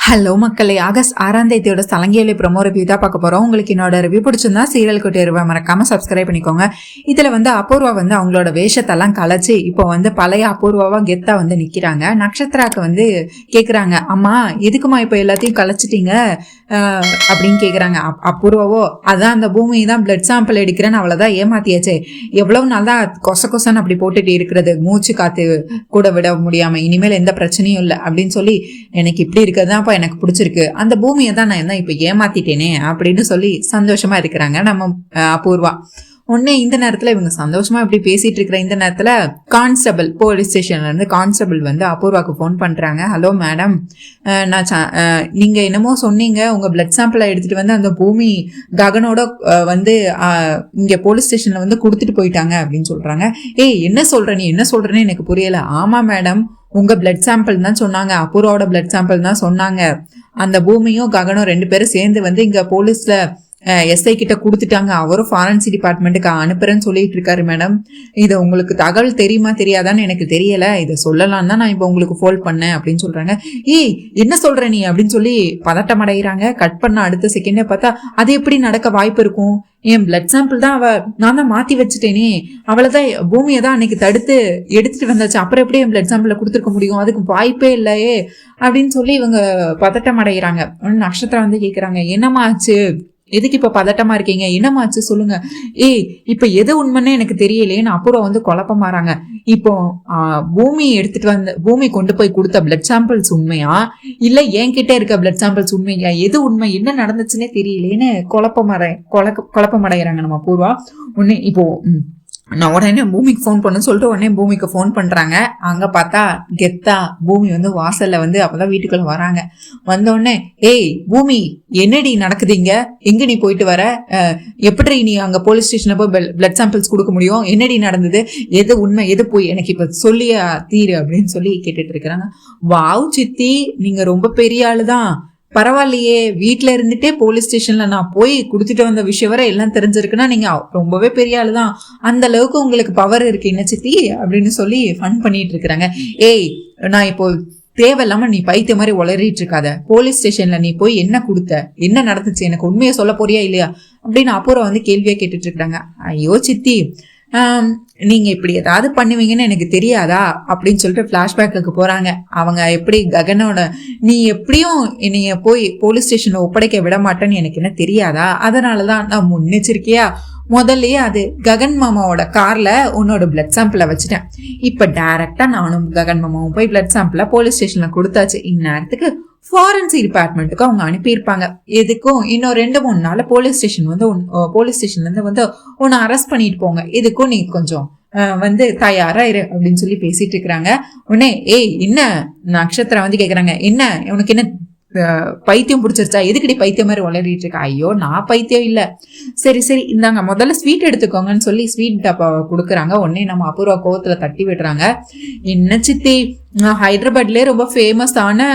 Hello மக்களே, August 6ஆம் தேதியோட சலங்கியலை promo review தான் பார்க்க போறோம். உங்களுக்கு என்னோட ரிவ்யூ பிடிச்சிருந்தா சீரியல் குட்டி ரிவ்யூ மறக்காம சப்ஸ்கிரைப் பண்ணிக்கோங்க. இதுல அபூர்வா அவங்களோட வேஷத்தெல்லாம் கலைச்சு இப்போ பழைய அபூர்வாவா கெத்தா நிக்கிறாங்க. நட்சத்திராக்கு கேக்குறாங்க, அம்மா எதுக்குமா இப்போ எல்லாத்தையும் கலைச்சிட்டீங்க அப்படின்னு கேக்குறாங்க. அபூர்வாவோ, அதான் அந்த பூமி தான் பிளட் சாம்பிள் எடுக்கிறேன்னு அவ்வளவுதான் ஏமாத்தியாச்சே, எவ்வளவு நாள் தான் கொச கொசன்னு அப்படி போட்டுட்டு இருக்கிறது, மூச்சு காத்து கூட விட முடியாம, இனிமேல் எந்த பிரச்சனையும் இல்லை அப்படின்னு சொல்லி எனக்கு இப்படி இருக்கிறது எனக்கு பிடிச்சிருக்கு, அந்த பூமியை தான் நான் இப்ப ஏமாத்திட்டேனே அப்படின்னு சொல்லி சந்தோஷமா இருக்கிறாங்க நம்ம அபூர்வா. உடனே இந்த நேரத்துல இவங்க சந்தோஷமா இப்படி பேசிட்டு இருக்கிற இந்த நேரத்துல கான்ஸ்டபிள் போலீஸ் ஸ்டேஷன்ல இருந்து கான்ஸ்டபிள் அபூர்வாக்கு போன் பண்றாங்க. ஹலோ மேடம், நான் நீங்க என்னமோ சொன்னீங்க, உங்க பிளட் சாம்பிளை எடுத்துட்டு அந்த பூமி ககனோட இங்க போலீஸ் ஸ்டேஷன்ல கொடுத்துட்டு போயிட்டாங்க அப்படின்னு சொல்றாங்க. ஏய், என்ன சொல்ற நீ, என்ன சொல்றேன்னு எனக்கு புரியல. ஆமா மேடம், உங்க பிளட் சாம்பிள் தான் சொன்னாங்க, அபூர்வாவோட பிளட் சாம்பிள் தான் சொன்னாங்க. அந்த பூமியும் ககனும் 2 பேரும் சேர்ந்து இங்க போலீஸ்ல எஸ்ஐ கிட்ட கொடுத்துட்டாங்க. அவரும் ஃபாரன்சிக் டிபார்ட்மெண்ட்டுக்கு அனுப்புறேன்னு சொல்லிட்டு இருக்காரு மேடம். இது உங்களுக்கு தகவல் தெரியுமா தெரியாதான்னு எனக்கு தெரியல, இதை சொல்லலாம் தான் நான் இப்போ உங்களுக்கு ஃபோன் பண்ணேன் அப்படின்னு சொல்றாங்க. ஏய், என்ன சொல்ற நீ அப்படின்னு சொல்லி பதட்டம் அடைகிறாங்க. கட் பண்ண அடுத்த செகண்டே பார்த்தா அது எப்படி நடக்க வாய்ப்பு இருக்கும்? என் பிளட் சாம்பிள் தான் நான் தான் மாத்தி வச்சுட்டேனே, அவளைதான் பூமியை தான் அன்னைக்கு தடுத்து எடுத்துட்டு வந்தாச்சு, அப்புறம் எப்படி என் பிளட் சாம்பிளை கொடுத்துருக்க முடியும், அதுக்கு வாய்ப்பே இல்லையே அப்படின்னு சொல்லி இவங்க பதட்டம் அடைகிறாங்க. நட்சத்திரம் கேக்குறாங்க, என்னம்மா ஆச்சு, எதுக்கு இப்ப பதட்டமா இருக்கீங்க, என்னமாச்சு சொல்லுங்க. ஏய், இப்ப எது உண்மைன்னு எனக்கு தெரியலேன்னு அப்புறம் குழப்பமாறாங்க. இப்போ பூமி எடுத்துட்டு பூமி கொண்டு போய் கொடுத்த பிளட் சாம்பிள்ஸ் உண்மையா, இல்ல என்கிட்ட இருக்க பிளட் சாம்பிள்ஸ் உண்மையா, எது உண்மை, என்ன நடந்துச்சுன்னே தெரியலேன்னு குழப்பமடைகிறாங்க நம்ம பூர்வா. ஒண்ணு இப்போ நான் உடனே பூமிக்கு ஃபோன் பண்ணு சொல்லிட்டு உடனே பூமிக்கு ஃபோன் பண்றாங்க. அங்க பார்த்தா கெத்தா பூமி வாசல்ல அப்பதான் வீட்டுக்குள்ள வராங்க. வந்தோடனே, ஏய் பூமி, என்னடி நடக்குது இங்க, எங்க நீ போயிட்டு வர, எப்படி நீ அங்க போலீஸ் ஸ்டேஷன்ல போய் பிளட் சாம்பிள்ஸ் கொடுக்க முடியும், என்னடி நடந்தது, எது உண்மை எது போய் எனக்கு இப்ப சொல்லியா தீரு அப்படின்னு சொல்லி கேட்டுட்டு இருக்கிறாங்க. வாவ் சித்தி, நீங்க ரொம்ப பெரிய ஆளுதான், பரவாயில்லையே, வீட்டுல இருந்துட்டே போலீஸ் ஸ்டேஷன்ல நான் போய் குடுத்துட்டு வந்த விஷயம் வரை எல்லாம் தெரிஞ்சிருக்குன்னா நீங்க ரொம்பவே பெரிய ஆளுதான், அந்த அளவுக்கு உங்களுக்கு பவர் இருக்கு என்ன சித்தி அப்படின்னு சொல்லி ஃபன் பண்ணிட்டு இருக்கிறாங்க. ஏய், நான் இப்போ தேவையில்லாம நீ பைத்திய மாதிரி உளறிட்டு இருக்காத, போலீஸ் ஸ்டேஷன்ல நீ போய் என்ன கொடுத்த, என்ன நடந்துச்சு, எனக்கு உண்மையை சொல்ல போறியா இல்லையா அப்படின்னு அப்புறம் கேள்வியா கேட்டுட்டு இருக்கிறாங்க. ஐயோ சித்தி, நீங்க இப்படி ஏதாவது பண்ணுவீங்கன்னு எனக்கு தெரியாதா அப்படின்னு சொல்லிட்டு பிளாஷ்பேக்கு போறாங்க. அவங்க எப்படி ககனோட, நீ எப்படியும் என்னைய போய் போலீஸ் ஸ்டேஷன்ல ஒப்படைக்க விட மாட்டேன்னு எனக்கு என்ன தெரியாதா, அதனாலதான் நான் முன்னெச்சரிக்கையா முதல்லயே அது ககன் மாமாவோட கார்ல உன்னோட பிளட் சாம்பிள வச்சுட்டேன். இப்ப டைரக்டா நானும் ககன் மாமாவும் போய் பிளட் சாம்பிள போலீஸ் ஸ்டேஷன்ல கொடுத்தாச்சு. இந்நேரத்துக்கு ஃபாரன்சிக் டிபார்ட்மெண்ட்டுக்கு அவங்க அனுப்பியிருப்பாங்க. எதுக்கும் இன்னும் 2-3 நாள் போலீஸ் ஸ்டேஷன்ல இருந்து உன்னை அரெஸ்ட் பண்ணிட்டு போங்க, இதுக்கும் நீ கொஞ்சம் தயாரா இரு அப்படின்னு சொல்லி பேசிட்டு இருக்கிறாங்க. உடனே, ஏய் என்ன, நட்சத்திரம் கேக்குறாங்க, என்ன உனக்கு என்ன பைத்தியம் பிடிச்சிருச்சா, எதுக்கடி பைத்தியம் மாதிரி வளரிட்டு இருக்கா. ஐயோ, நான் பைத்தியம் இல்ல, சரி சரி இந்தாங்க முதல்ல ஸ்வீட் எடுத்துக்கோங்கன்னு சொல்லி ஸ்வீட் டப்பா கொடுக்குறாங்க. உடனே நம்ம அபூர்வா கோவத்துல தட்டி விடுறாங்க. என்ன சித்தி, ஹைதராபாத்லயே ரொம்ப ஃபேமஸான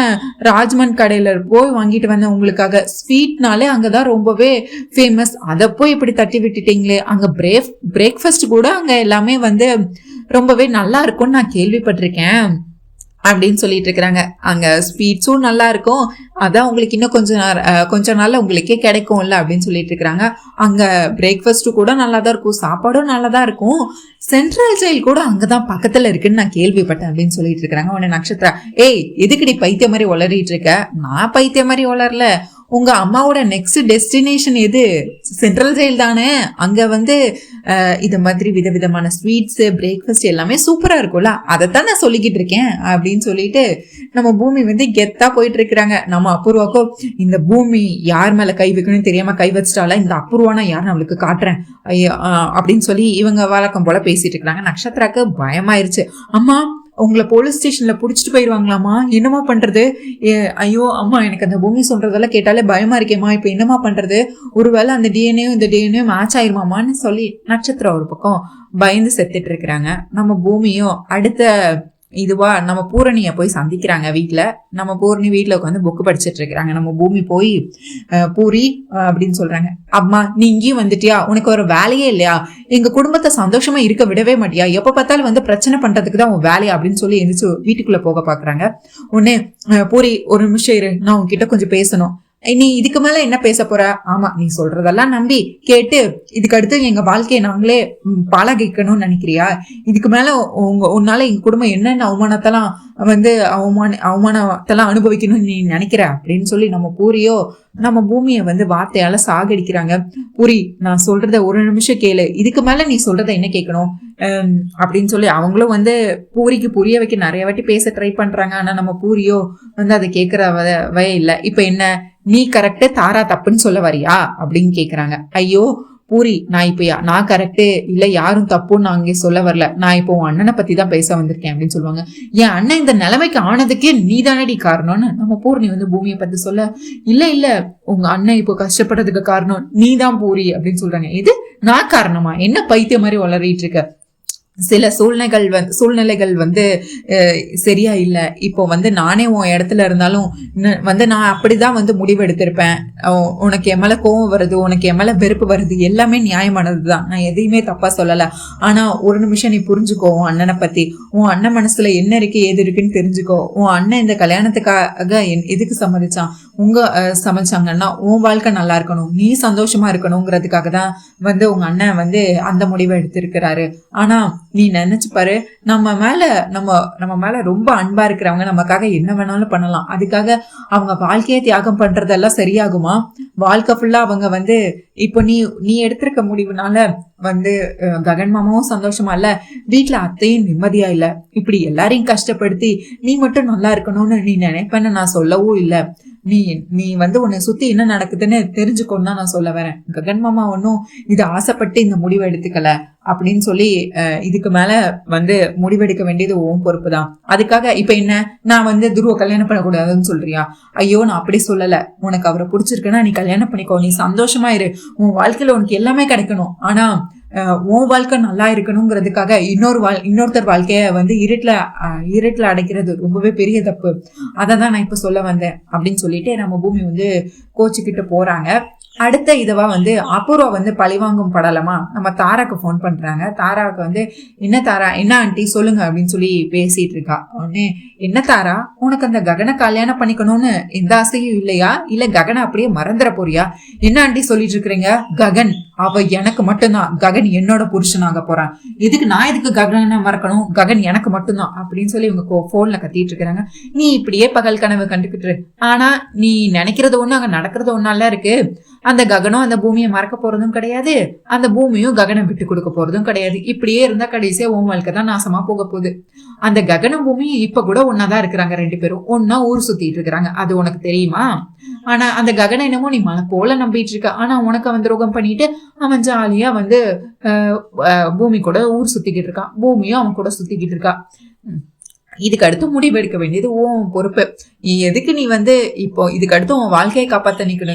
ராஜ்மன் கடையில போய் வாங்கிட்டு வந்தேன் உங்களுக்காக, ஸ்வீட்னாலே அங்கதான் ரொம்பவே ஃபேமஸ், அதை போய் இப்படி தட்டி விட்டுட்டீங்களே, அங்க பிரேக்ஃபாஸ்ட் கூட அங்க எல்லாமே ரொம்பவே நல்லா இருக்கும்னு நான் கேள்விப்பட்டிருக்கேன் அப்படின்னு சொல்லிட்டு இருக்கிறாங்க. அங்க ஸ்வீட்ஸும் நல்லா இருக்கும், அதான் உங்களுக்கு இன்னும் கொஞ்ச நாள்ல உங்களுக்கே கிடைக்கும்ல அப்படின்னு சொல்லிட்டு இருக்கிறாங்க. அங்க பிரேக்ஃபாஸ்ட் கூட நல்லா தான் இருக்கும், சாப்பாடும் நல்லா தான் இருக்கும், சென்ட்ரல் ஜெயில் கூட அங்கதான் பக்கத்துல இருக்குன்னு நான் கேள்விப்பட்டேன் அப்படின்னு சொல்லிட்டு இருக்கிறாங்க. உடனே நட்சத்திரா, ஏய் எதுக்குடி பைத்திய மாதிரி வளரிட்டு இருக்க, நான் பைத்திய மாதிரி வளரல, உங்க அம்மாவோட நெக்ஸ்ட் டெஸ்டினேஷன் எது, சென்ட்ரல் ஜெயில் தானே, அங்க இது மாதிரி விதவிதமான ஸ்வீட்ஸ் பிரேக்ஃபாஸ்ட் எல்லாமே சூப்பரா இருக்கும்ல, அதைத்தான் நான் சொல்லிக்கிட்டு இருக்கேன் அப்படின்னு சொல்லிட்டு நம்ம பூமி கெத்தா போயிட்டு இருக்கிறாங்க. நம்ம அபூர்வாக்கோ, இந்த பூமி யார் மேல கை வைக்கணும்னு தெரியாம கை வச்சிட்டால, இந்த அபூர்வானா யார் நம்மளுக்கு காட்டுறேன் அப்படின்னு சொல்லி இவங்க வழக்கம் போல பேசிட்டு இருக்கிறாங்க. நட்சத்திராக்கு பயமாயிருச்சு. அம்மா, உங்களை போலீஸ் ஸ்டேஷன்ல புடிச்சிட்டு போயிடுவாங்களாமா, என்னமா பண்றது, ஐயோ அம்மா, எனக்கு அந்த பூமி சொல்றதெல்லாம் கேட்டாலே பயமா இருக்கேம்மா, இப்ப என்னமா பண்றது, ஒருவேளை அந்த டிஎன்ஏ மேட்ச் ஆயிருமாமான்னு சொல்லி நட்சத்திரம் ஒரு பக்கம் பயந்து செத்துட்டு இருக்கிறாங்க. நம்ம பூமியும் அடுத்த இதுவா நம்ம பூரணியை போய் சந்திக்கிறாங்க வீட்டில். நம்ம பூரணி வீட்டில் உட்காந்து புக்கு படிச்சுட்டு இருக்கிறாங்க. நம்ம பூமி போய் பூரி அப்படின்னு சொல்றாங்க, அம்மா நீ இங்கேயும் வந்துட்டியா, உனக்கு ஒரு வேலையே இல்லையா, எங்க குடும்பத்தை சந்தோஷமா இருக்க விடவே மாட்டியா, எப்ப பார்த்தாலும் வந்து பிரச்சனை பண்றதுக்கு தான் உன் வேலையா அப்படின்னு சொல்லி எந்திரிச்சு வீட்டுக்குள்ள போக பாக்குறாங்க. உடனே பூரி ஒரு நிமிஷம் இரு, நான் உன்கிட்ட கொஞ்சம் பேசணும். நீ இதுக்கு மேல என்ன பேச போற? ஆமா, நீ சொல்றதெல்லாம் நம்பி கேட்டு இதுக்கு அடுத்து எங்க வாழ்க்கையை நாங்களே பழகிக்கணும்னு நினைக்கிறியா? இதுக்கு மேல உன்னால எங்க குடும்பம் என்னென்ன அவமானத்தெல்லாம் வந்து அவமானத்தெல்லாம் அனுபவிக்கணும்னு நீ நினைக்கிற அப்படின்னு சொல்லி நம்ம பூரியோ நம்ம பூமியை வந்து வார்த்தையால சாகடிக்கிறாங்க. பூரி, நான் சொல்றத ஒரு நிமிஷம் கேளு, இதுக்கு மேல நீ சொல்றத என்ன கேட்கணும் அப்படின்னு சொல்லி அவங்களும் வந்து பூரிக்கு புரிய வைக்க நிறைய வாட்டி பேச ட்ரை பண்றாங்க. ஆனா நம்ம பூரியோ வந்து அதை கேட்கறவே இல்லை. இப்ப என்ன, நீ கரெக்டு தாரா தப்புன்னு சொல்ல வரியா அப்படின்னு கேக்குறாங்க. ஐயோ பூரி, நான் கரெக்டு இல்ல யாரும் தப்புன்னு நான் அங்கே சொல்ல வரல, நான் இப்போ உன் அண்ணனை பத்தி தான் பேச வந்திருக்கேன் அப்படின்னு சொல்லுவாங்க. என் அண்ணன் இந்த நிலைமைக்கு ஆனதுக்கே நீ தானடி காரணம்னு நம்ம பூர்ணி வந்து பூமியை பத்தி சொல்ல, இல்ல உங்க அண்ணன் இப்போ கஷ்டப்படுறதுக்கு காரணம் நீ தான் பூரி அப்படின்னு சொல்றாங்க. இது நான் காரணமா? என்ன பைத்திய மாதிரி வளரிட்டு இருக்க? சில சூழ்நிலைகள் வந்து சரியா இல்லை. இப்போ வந்து நானே உன் இடத்துல இருந்தாலும் வந்து நான் அப்படிதான் வந்து முடிவு எடுத்திருப்பேன். உனக்கு என் மேல கோவம் வருது, உனக்கு என் மேல வெறுப்பு வருது, எல்லாமே நியாயமானதுதான், நான் எதையுமே தப்பா சொல்லல. ஆனா ஒரு நிமிஷம் நீ புரிஞ்சுக்கோ உன் அண்ணனை பத்தி, உன் அண்ணன் மனசுல என்ன இருக்கு ஏது இருக்குன்னு தெரிஞ்சுக்கோ. உன் அண்ணன் இந்த கல்யாணத்துக்காக எதுக்கு சம்மதிச்சான்? சமைச்சாங்கன்னா உன் வாழ்க்கை நல்லா இருக்கணும், நீ சந்தோஷமா இருக்கணுங்கிறதுக்காக தான் வந்து உங்க அண்ணன் வந்து அந்த முடிவை எடுத்திருக்கிறாரு. ஆனா நீ நினைச்சு பாரு, நம்ம மேல ரொம்ப அன்பா இருக்கிறவங்க நமக்காக என்ன வேணாலும் பண்ணலாம். அதுக்காக அவங்க வாழ்க்கையை தியாகம் பண்றதெல்லாம் சரியாகுமா? வாழ்க்கை ஃபுல்லா அவங்க வந்து இப்போ நீ எடுத்திருக்க முடிவுனால வந்து ககன் மாமாவும் சந்தோஷமா இல்ல, வீட்டுல அத்தையும் நிம்மதியா இல்ல, இப்படி எல்லாரையும் கஷ்டப்படுத்தி நீ மட்டும் நல்லா இருக்கணும்னு நீ நினைப்பேன்னு நான் சொல்லவும் இல்லை. நீ வந்து உன்னை சுத்தி என்ன நடக்குதுன்னு தெரிஞ்சுக்கோன்னு தான் நான் சொல்ல வரேன். ககன் மாமா ஒன்னும் இது ஆசைப்பட்டு இந்த முடிவை எடுத்துக்கல அப்படின்னு சொல்லி இதுக்கு மேல வந்து முடிவெடுக்க வேண்டியது உன் பொறுப்பு தான். அதுக்காக இப்ப என்ன, நான் வந்து துருவ கல்யாணம் பண்ணக்கூடாதுன்னு சொல்றியா? ஐயோ, நான் அப்படி சொல்லல. உனக்கு அவரை பிடிச்சிருக்குன்னா நீ கல்யாணம் பண்ணிக்கோ, நீ சந்தோஷமா இரு, உன் வாழ்க்கையில உனக்கு எல்லாமே கிடைக்கணும். ஆனா உன் வாழ்க்கை நல்லா இருக்கணுங்கிறதுக்காக இன்னொருத்தர் வாழ்க்கைய வந்து இருட்டுல அடைக்கிறது ரொம்பவே பெரிய தப்பு. அதை தான் நான் இப்ப சொல்ல வந்தேன் அப்படின்னு சொல்லிட்டு நம்ம பூமி வந்து கோச்சுக்கிட்டு போறாங்க. அடுத்த இதுவா வந்து அபூர்வா வந்து பழிவாங்கும் படலமா நம்ம தாராக்கு ஃபோன் பண்றாங்க. தாராவுக்கு வந்து என்ன தாரா, என்ன ஆண்டி சொல்லுங்க அப்படின்னு சொல்லி பேசிட்டு இருக்கா. உடனே என்ன தாரா, உனக்கு அந்த ககனை கல்யாணம் பண்ணிக்கணும்னு எந்த ஆசையும் இல்லையா, இல்ல ககனை அப்படியே மறந்துட போறியா? என்ன ஆண்டி சொல்லிட்டு இருக்கிறீங்க? ககன் அவ எனக்கு மட்டும்தான், ககன் என்னோட புருஷனாக போறான், எதுக்கு ககனை மறக்கணும், ககன் எனக்கு மட்டும்தான் அப்படின்னு சொல்லி இவங்க போன்ல கத்திட்டு இருக்கிறாங்க. நீ இப்படியே பகல் கனவு கண்டுக்கிட்டு, ஆனா நீ நினைக்கிறது ஒண்ணு அங்க நடக்கிறது ஒன்னால இருக்கு. அந்த ககனும் அந்த பூமியை மறக்க போறதும் கிடையாது, அந்த பூமியும் ககனை விட்டு கொடுக்க போறதும் கிடையாது. இப்படியே இருந்தா கடைசியா உன் வாழ்க்கை தான் நாசமா போக போகுது. அந்த ககனும் பூமியும் இப்ப கூட ஒன்னாதான் இருக்கிறாங்க, ரெண்டு பேரும் ஒன்னா ஊர் சுத்திட்டு இருக்கிறாங்க, அது உனக்கு தெரியுமா? ஆனா அந்த ககனை என்னமோ நீ மலை போல நம்பிட்டு இருக்க, ஆனா உனக்கு அவன் துரோகம் பண்ணிட்டு அவன் ஜாலியா வந்து பூமி கூட ஊர் சுத்திக்கிட்டு இருக்கான், பூமியும் அவன் கூட சுத்திக்கிட்டு இருக்கா. இதுக்கு அடுத்து முடிவு எடுக்க வேண்டியது உன் பொறுப்பு. எதுக்கு நீ வந்து இப்போ இதுக்கு அடுத்து உன் வாழ்க்கையை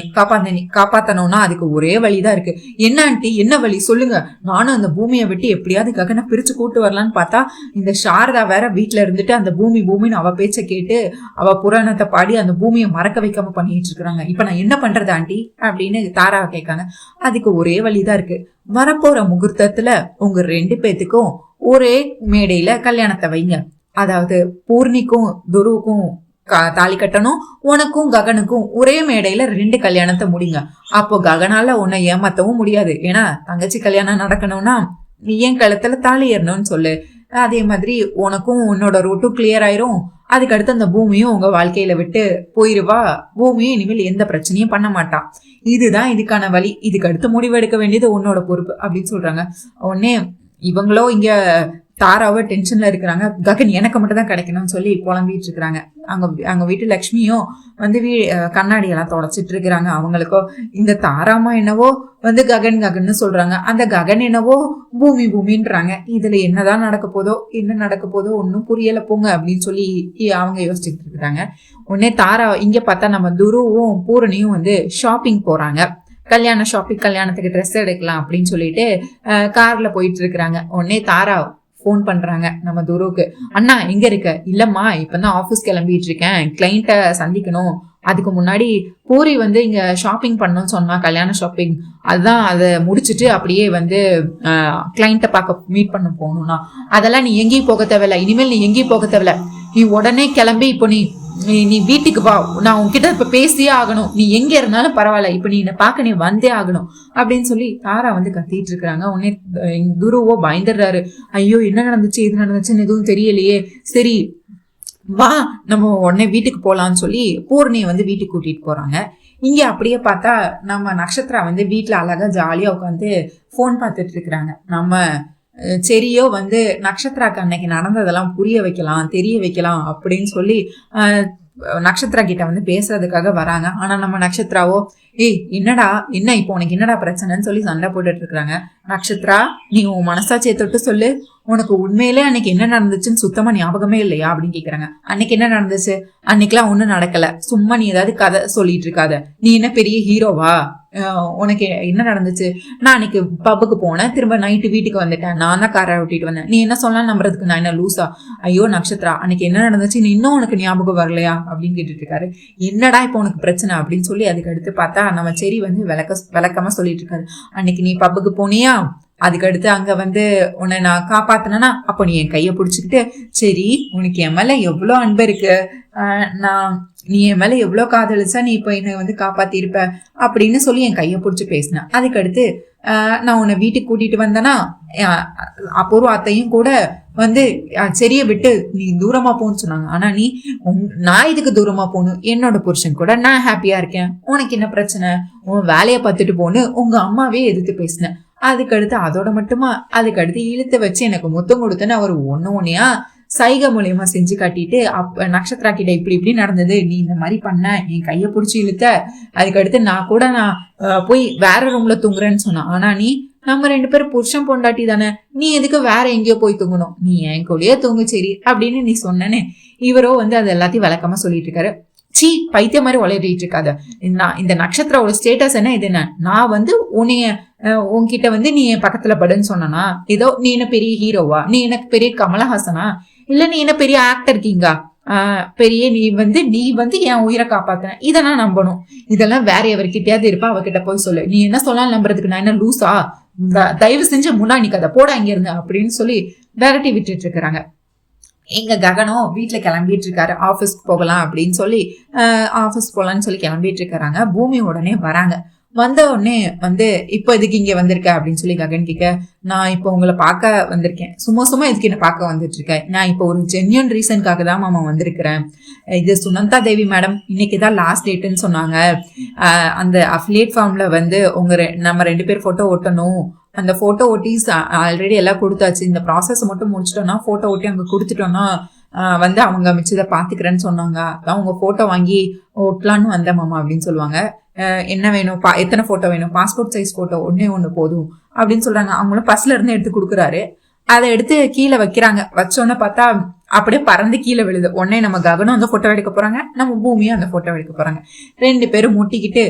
காப்பாத்தணும்னா அதுக்கு ஒரே வழிதான் இருக்கு. என்ன ஆண்டி, என்ன வழி சொல்லுங்க? நானும் அந்த பூமியை விட்டு எப்படியாவது ககனை பிரிச்சு கூட்டு வரலான்னு பார்த்தா இந்த சாரதா வேற வீட்டுல இருந்துட்டு அந்த பூமின்னு அவ பேச்ச கேட்டு அவ புராணத்தை பாடி அந்த பூமியை மறக்க வைக்காம பண்ணிட்டு இருக்கிறாங்க. இப்ப நான் என்ன பண்றது ஆண்டி அப்படின்னு தாராவை கேட்காங்க. அதுக்கு ஒரே வழிதான் இருக்கு. வரப்போற முகூர்த்தத்துல உங்க ரெண்டு பேத்துக்கும் ஒரே மேடையில கல்யாணத்தை வைங்க. அதாவது பூர்ணிக்கும் துருவுக்கும் தாலி கட்டணும், உனக்கும் ககனுக்கும் ஒரே மேடையில 2 கல்யாணத்தை முடிங்க. அப்போ ககனால உன்னை ஏமாத்தவும் முடியாது. ஏன்னா தங்கச்சி கல்யாணம் நடக்கணும்னா நீ ஏன் கழுத்துல தாலி ஏறணும்னு சொல்லு. அதே மாதிரி உனக்கும் உன்னோட ரூட்டும் கிளியர் ஆயிரும். அதுக்கடுத்து அந்த பூமியும் உங்க வாழ்க்கையில விட்டு போயிருவா. பூமியும் இனிமேல் எந்த பிரச்சனையும் பண்ண மாட்டான். இதுதான் இதுக்கான வழி. இதுக்கு அடுத்து முடிவு எடுக்க வேண்டியது உன்னோட பொறுப்பு அப்படின்னு சொல்றாங்க. உடனே இவங்களோ இங்க தாராவ டென்ஷன்ல இருக்கிறாங்க. ககன் எனக்கு மட்டும் தான் கிடைக்கணும்னு சொல்லி புலம்பிட்டு இருக்கிறாங்க. அங்க வீட்டு லக்ஷ்மியும் வந்து கண்ணாடி எல்லாம் தொடச்சிட்டு இருக்கிறாங்க. அவங்களுக்கோ இந்த தாராமா என்னவோ வந்து ககன் சொல்றாங்க, அந்த ககன் என்னவோ பூமின்றாங்க. இதுல என்னதான் நடக்க போதோ ஒன்னும் புரியல போங்க அப்படின்னு சொல்லி அவங்க யோசிச்சுட்டு இருக்கிறாங்க. உடனே தாரா இங்க பார்த்தா நம்ம துருவும் பூரணியும் வந்து ஷாப்பிங் போறாங்க. கல்யாணத்துக்கு ட்ரெஸ் எடுக்கலாம் அப்படின்னு சொல்லிட்டு கார்ல போயிட்டு இருக்கிறாங்க. உடனே தாரா ஃபோன் பண்றாங்க நம்ம துருவுக்கு. அண்ணா எங்க இருக்க? இல்லம்மா இப்பதான் ஆபீஸ் கிளம்பிட்டு இருக்கேன், கிளைண்ட்டை சந்திக்கணும், அதுக்கு முன்னாடி பூரி வந்து இங்க ஷாப்பிங் பண்ணணும்னு சொன்னா, கல்யாண ஷாப்பிங், அதுதான் அதை முடிச்சுட்டு அப்படியே வந்து கிளைண்ட்டை பார்க்க மீட் பண்ண போகணும்னா. அதெல்லாம் நீ எங்கேயும் போக தேவையில்ல, இனிமேல் நீ எங்கேயும் போக தேவையில்ல, நீ உடனே கிளம்பி இப்போ நீ வீட்டுக்கு வா, நான் உன்கிட்ட இப்ப பேசியே ஆகணும், நீ எங்க இருந்தாலும் பரவாயில்ல, இப்ப நீ என்னை பார்க்க நீ வந்தே ஆகணும் அப்படின்னு சொல்லி தாரா வந்து கத்திட்டு இருக்கிறாங்க. உடனே துருவோ பயந்துடுறாரு. ஐயோ என்ன நடந்துச்சு எது நடந்துச்சுன்னு எதுவும் தெரியலையே, சரி வா நம்ம உடனே வீட்டுக்கு போலான்னு சொல்லி பூர்ணியை வந்து வீட்டுக்கு கூட்டிட்டு போறாங்க. இங்க அப்படியே பார்த்தா நம்ம நட்சத்திரா வந்து வீட்டுல அழகா ஜாலியா உட்காந்து போன் பார்த்துட்டு இருக்கிறாங்க. நம்ம சரியோ வந்து நட்சத்திராக்கு அன்னைக்கு நடந்ததெல்லாம் புரிய வைக்கலாம், தெரிய வைக்கலாம் அப்படின்னு சொல்லி நட்சத்திரா கிட்ட வந்து பேசுறதுக்காக வராங்க. ஆனா நம்ம நட்சத்திராவோ ஏய் என்னடா என்ன இப்போ உனக்கு என்னடா பிரச்சனைன்னு சொல்லி சண்டை போட்டுட்டு இருக்கிறாங்க. நட்சத்திரா நீ உன் மனசாட்சியை தொட்டு சொல்லு, உனக்கு உண்மையிலே அன்னைக்கு என்ன நடந்துச்சுன்னு சுத்தமா ஞாபகமே இல்லையா அப்படின்னு கேக்குறாங்க. அன்னைக்கு என்ன நடந்துச்சு? அன்னைக்கெல்லாம் ஒண்ணும் நடக்கல, சும்மா நீ ஏதாவது கதை சொல்லிட்டு இருக்காத, நீ என்ன பெரிய ஹீரோவா, உனக்கு என்ன நடந்துச்சு? நான் அன்னைக்கு பப்புக்கு போனேன், திரும்ப நைட்டு வீட்டுக்கு வந்துட்டேன், நான் தான் காரை ஓட்டிட்டு வந்தேன், நீ என்ன சொல்லலாம் நம்புறதுக்கு நான் என்ன லூசா? ஐயோ நட்சத்திரா அன்னைக்கு என்ன நடந்துச்சு நீ இன்னும் உனக்கு ஞாபகம் வரலையா அப்படின்னு கேட்டுட்டு இருக்காரு. என்னடா இப்போ உனக்கு பிரச்சனை அப்படின்னு சொல்லி அதுக்கு அடுத்து பார்த்தா நம்ம சரி வந்து விளக்கமா சொல்லிட்டு இருக்காரு. அன்னைக்கு நீ பப்புக்கு போனியா, அதுக்கு அடுத்து அங்க வந்து உன்னை நான் காப்பாத்தினா, அப்போ நீ என் கையை பிடிச்சிக்கிட்டு சரி உனக்கு என் மேல எவ்வளவு அன்பு இருக்கு, நீ என் மேல எவ்வளவு காதலிச்சா நீ இப்ப என்னை வந்து காப்பாத்திருப்ப அப்படின்னு சொல்லி என் கையை பிடிச்சி பேசினேன். அதுக்கடுத்து நான் உன்னை வீட்டுக்கு கூட்டிட்டு வந்தேன்னா அபூர்வ அத்தையும் கூட வந்து சரியை விட்டு நீ தூரமா போன்னு சொன்னாங்க. ஆனா நீ நான் இதுக்கு தூரமா போகணும், என்னோட புருஷன் கூட நான் ஹாப்பியா இருக்கேன், உனக்கு என்ன பிரச்சனை, உன் வேலையை பார்த்துட்டு போன்னு உங்க அம்மாவே எதிர்த்து பேசினேன். அதுக்கடுத்து அதோட மட்டுமா அதுக்கடுத்து இழுத்து வச்சு எனக்கு முத்தம் கொடுத்தேன்னு அவர் ஒன்னையா சைகை மூலியமா செஞ்சு காட்டிட்டு நட்சத்திரா கிட்ட இப்படி நடந்தது, நீ இந்த மாதிரி பண்ண, என் கையை பிடிச்சி இழுத்த, அதுக்கடுத்து நான் போய் வேற ரூம்ல தூங்குறேன்னு சொன்னான். ஆனா நீ நம்ம 2 பேரும் புருஷன் பொண்டாட்டி தானே, நீ எதுக்கு வேற எங்கேயோ போய் தூங்கணும், நீ என் கூடயே தூங்கு சரி அப்படின்னு நீ சொன்னனே. இவரோ வந்து அது எல்லாத்தையும் விளக்கமா சொல்லிட்டு இருக்காரு. சீ பைத்திய மாதிரி உளறிட்டு இருக்காத, இந்த நட்சத்திரோட ஸ்டேட்டஸ் என்ன, இது என்ன, நான் வந்து உன்கிட்ட வந்து நீ என் பக்கத்துல படுன்னு சொன்னா, ஏதோ நீ என்ன பெரிய ஹீரோவா, நீ எனக்கு பெரிய கமலஹாசனா, இல்ல நீ என்ன பெரிய ஆக்டர் இருக்கீங்கா, பெரிய நீ வந்து என் உயிரை காப்பாத்தின, இதை நான் நம்பணும், இதெல்லாம் வேற எவர்கிட்டயாவது இருப்பா, அவகிட்ட போய் சொல்லு, நீ என்ன சொல்லலாம் நம்புறதுக்கு நான் என்ன லூசா, தயவு செஞ்சு முன்னாடி நிக்காத போடா இங்க இருந்து அப்படின்னு சொல்லி விரட்டி விட்டுட்டு இருக்கிறாங்க. எங்க ககனும் வீட்டுல கிளம்பிட்டு இருக்காரு, ஆபீஸ்க்கு போகலாம் அப்படின்னு சொல்லி ஆபீஸ் போகலான்னு சொல்லி கிளம்பிட்டு இருக்கிறாங்க. பூமி உடனே வராங்க. வந்த உடனே வந்து இப்போ எதுக்கு இங்க வந்திருக்க அப்படின்னு சொல்லி ககன் கேட்க, நான் இப்போ உங்களை பார்க்க வந்திருக்கேன், சும்மா எதுக்கு என்ன பார்க்க வந்துட்டு இருக்கேன், நான் இப்போ ஒரு ஜென்யூன் ரீசனுக்காக தான் மாமா வந்திருக்கிறேன். இது சுனந்தா தேவி மேடம் இன்னைக்கு தான் லாஸ்ட் டேட்டுன்னு சொன்னாங்க, அந்த அஃபிலியேட் ஃபார்ம்ல வந்து நம்ம 2 பேர் போட்டோ ஒட்டணும், அந்த போட்டோ ஒட்டி ஆல்ரெடி எல்லாம் கொடுத்தாச்சு, இந்த ப்ராசஸ் மட்டும் முடிச்சிட்டோம்னா போட்டோ ஒட்டி அங்க கொடுத்துட்டோம்னா வந்து அவங்க மிச்சதை பாத்துக்கிறேன்னு சொன்னாங்க, அதான் உங்க போட்டோ வாங்கி ஒட்டலான்னு வந்தேன் மாமா அப்படின்னு சொல்லுவாங்க. என்ன வேணும், எத்தனை போட்டோ வேணும், பாஸ்போர்ட் சைஸ் போட்டோ ஒண்ணு போதும் அப்படின்னு சொல்றாங்க. அவங்களும் பஸ்ல இருந்து எடுத்து கொடுக்குறாரு. அதை எடுத்து கீழே வைக்கிறாங்க. வச்சோன்னு பார்த்தா அப்படியே பறந்து கீழே விழுது. உடனே நம்ம ககனும் அந்த போட்டோ எடுக்க போறாங்க, நம்ம பூமியும் அந்த போட்டோ எடுக்க போறாங்க. 2 பேரும் முட்டிக்கிட்டு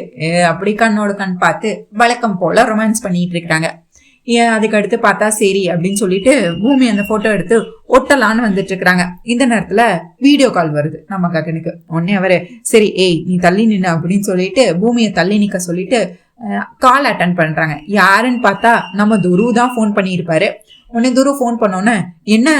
அப்படி கண்ணோட கண் பார்த்து வழக்கம் போல ரொமான்ஸ் பண்ணிட்டு இருக்காங்க. அதுக்கு அடுத்து பார்த்தா சரி அப்படின்னு சொல்லிட்டு பூமி அந்த போட்டோ எடுத்து ஒட்டலான்னு வந்துட்டு இருக்கிறாங்க. இந்த நேரத்துல வீடியோ கால் வருது நம்ம ககனுக்கு. உடனே அவரு சரி ஏய் நீ தள்ளி நின்னு அப்படின்னு சொல்லிட்டு பூமியை தள்ளி நிக்க சொல்லிட்டு கால் அட்டன் பண்றாங்க. யாருன்னு பார்த்தா நம்ம துரு தான் போன் பண்ணியிருப்பாரு. உடனே துரு போன் பண்ணோன்னு என்ன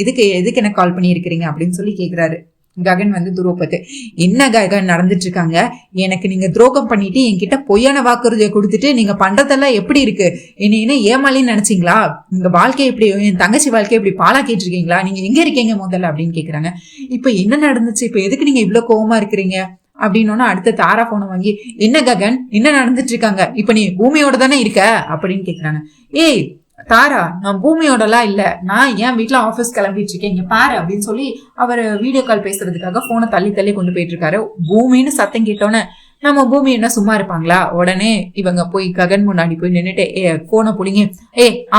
எதுக்கு எனக்கு கால் பண்ணியிருக்கிறீங்க அப்படின்னு சொல்லி கேக்குறாரு. ககன் வந்து துரோகத்தை என்ன ககன் நடந்துட்டு இருக்காங்க, எனக்கு நீங்க துரோகம் பண்ணிட்டு என்கிட்ட பொய்யான வாக்குறுதியை கொடுத்துட்டு நீங்க பண்றதெல்லாம் எப்படி இருக்கு, என்ன ஏமாலின்னு நினைச்சீங்களா, உங்க வாழ்க்கை எப்படி, என் தங்கச்சி வாழ்க்கை எப்படி பாலாக்கிட்டு இருக்கீங்களா, நீங்க எங்க இருக்கீங்க முதல்ல அப்படின்னு கேக்குறாங்க. இப்ப என்ன நடந்துச்சு, இப்ப எதுக்கு நீங்க இவ்வளவு கோவமா இருக்கிறீங்க அப்படின்னோன்னா அடுத்த தாரா போன வாங்கி என்ன ககன் என்ன நடந்துட்டு இருக்காங்க, இப்ப நீ பூமியோட தானே இருக்க அப்படின்னு கேக்குறாங்க. ஏய் தாரா நான் பூமியோடலாம் இல்ல, நான் என் வீட்டுல ஆபீஸ் கிளம்பிட்டு இருக்கேன் இங்க பாரு அப்படின்னு சொல்லி அவர் வீடியோ கால் பேசுறதுக்காக போனை தள்ளி கொண்டு போயிட்டு இருக்காரு. பூமின்னு சத்தம் கேட்டோன்னே நம்ம பூமி என்ன சும்மா இருப்பாங்களா, உடனே இவங்க போய் ககன் முன்னாடி போய் நின்னுட்டு போனை புடிங்க,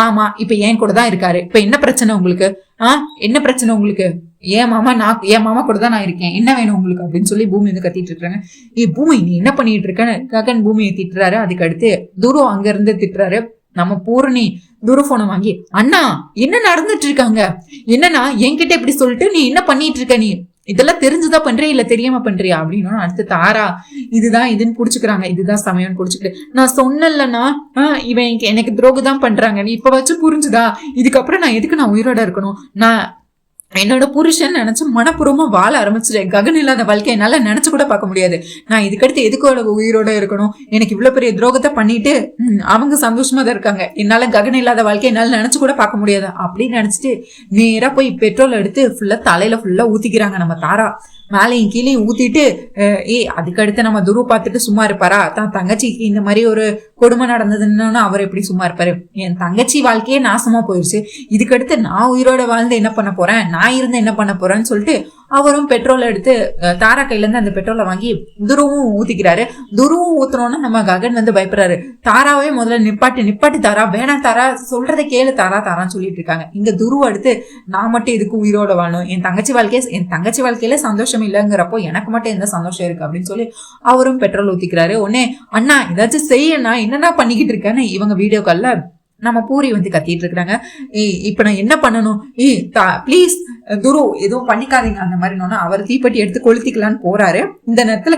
ஆமா இப்ப என் கூட தான் இருக்காரு, இப்ப என்ன பிரச்சனை உங்களுக்கு, என்ன பிரச்சனை உங்களுக்கு, என் மாமா கூட தான் நான் இருக்கேன், என்ன வேணும் உங்களுக்கு அப்படின்னு சொல்லி பூமி வந்து கத்திட்டு இருக்காங்க. பூமி நீ என்ன பண்ணிட்டு இருக்கன்னு ககன் பூமியை திட்டுறாரு. அதுக்கு அடுத்து துரு அங்க இருந்து திட்டுறாரு. நம்ம பூரணி துரு போனை வாங்கி, அண்ணா என்ன நடந்துட்டு இருக்காங்க, என்னன்னா என்கிட்ட இப்படி சொல்லிட்டு நீ என்ன பண்ணிட்டு இருக்க, நீ இதெல்லாம் தெரிஞ்சுதான் பண்றியா இல்ல தெரியாம பண்றியா அப்படின்னு. அடுத்து தாரா இதுதான் இதுன்னு புடிச்சுக்கிறாங்க, இதுதான் சமயம்னு புடிச்சுக்கிட்டு, நான் சொன்னேன்லன்னா இவன் எனக்கு துரோகம் தான் பண்றாங்க, நீ இப்ப வச்சு புரிஞ்சுதா, இதுக்கப்புறம் நான் எதுக்கு நான் உயிரோட இருக்கணும், நான் என்னோட புருஷன் நினைச்சு மனப்பூர்வமா வாழ ஆரம்பிச்சிட்டேன், ககன் இல்லாத வாழ்க்கை என்னால நினைச்சு கூட பார்க்க முடியாது, நான் இதுக்கடுத்து எதுக்கோட உயிரோட இருக்கணும், எனக்கு இவ்வளவு பெரிய துரோகத்தை பண்ணிட்டு அவங்க சந்தோஷமா தான் இருக்காங்க, என்னால ககன் இல்லாத வாழ்க்கை என்னால நினைச்சு கூட பார்க்க முடியாது அப்படின்னு நினைச்சிட்டு நேரா போய் பெட்ரோல் எடுத்து ஃபுல்லா தலையில ஃபுல்லா ஊத்திக்கிறாங்க நம்ம தாரா. மேலையும் கீழையும் ஊத்திட்டு அதுக்கடுத்து நம்ம துரு பார்த்துட்டு சும்மா இருப்பாரா, தான் தங்கச்சிக்கு இந்த மாதிரி ஒரு கொடுமை நடந்ததுன்னு அவர் எப்படி சும்மா இருப்பாரு, என் தங்கச்சி வாழ்க்கையே நாசமா போயிடுச்சு, இதுக்கடுத்து நான் உயிரோட வாழ்ந்து என்ன பண்ண போறேன், நான் இருந்து என்ன பண்ண போறேன்னு சொல்லிட்டு அவரும் பெட்ரோல் எடுத்து தாரா கையில இருந்து அந்த பெட்ரோலை வாங்கி துருவும் ஊத்திக்கிறாரு. துருவும் ஊத்துறோம்னா நம்ம ககன் வந்து பயப்படுறாரு. தாராவே முதல்ல நிப்பாட்டி தாரா, வேணாம் தாரா, சொல்றதை கேளு தாரா தாரான்னு சொல்லிட்டு இருக்காங்க. இங்க துரு அடுத்து நான் மட்டும் எதுக்கு உயிரோட வாழணும், என் தங்கச்சி வாழ்க்கையில சந்தோஷம் இல்லைங்கிறப்போ எனக்கு மட்டும் எந்த சந்தோஷம் இருக்கு அப்படின்னு சொல்லி அவரும் பெட்ரோல் ஊத்திக்கிறாரு. உடனே அண்ணா ஏதாச்சும் செய்யண்ணா, என்னன்னா பண்ணிக்கிட்டு இருக்கேன்னு இவங்க வீடியோ கால்ல நம்ம பூரி வந்து கத்திட்டு இருக்கிறாங்க. இப்ப நான் என்ன பண்ணணும், பிளீஸ் துரு எதுவும் பண்ணிக்காதீங்க அந்த மாதிரி. அவர் தீப்பெட்டி எடுத்து கொளுத்திக்கலான்னு போறாரு. இந்த நேரத்துல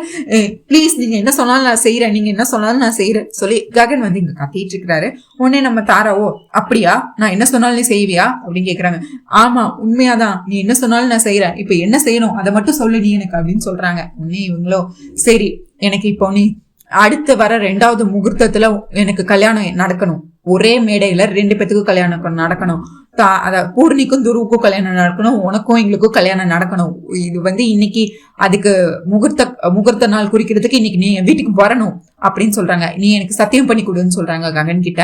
பிளீஸ் நீங்க என்ன சொன்னாலும் நான் செய்யறேன், நீங்க என்ன சொன்னாலும் நான் செய்யறேன் சொல்லி ககன் வந்து இங்க கத்திட்டு இருக்கிறாரு. உடனே நம்ம தாராவோ, அப்படியா, நான் என்ன சொன்னாலும் நீ செய்வியா அப்படின்னு கேக்குறாங்க. ஆமா உண்மையாதான், நீ என்ன சொன்னாலும் நான் செய்யறேன், இப்ப என்ன செய்யணும் அதை மட்டும் சொல்லு நீ எனக்கு அப்படின்னு சொல்றாங்க. உடனே இவங்களோ, சரி எனக்கு இப்போ நீ அடுத்து வர 2வது முகூர்த்தத்துல எனக்கு கல்யாணம் நடக்கணும், ஒரே மேடையில 2 பேத்துக்கும் கல்யாணம் நடக்கணும், பூர்ணிக்கும் துருவுக்கும் கல்யாணம் நடக்கணும், உனக்கும் எங்களுக்கும் கல்யாணம் நடக்கணும், இது வந்து இன்னைக்கு அதுக்கு முகூர்த்த நாள் குறிக்கிறதுக்கு இன்னைக்கு நீ என் வீட்டுக்கு வரணும் அப்படின்னு சொல்றாங்க. நீ எனக்கு சத்தியம் பண்ணி கொடுன்னு சொல்றாங்க ககன் கிட்ட.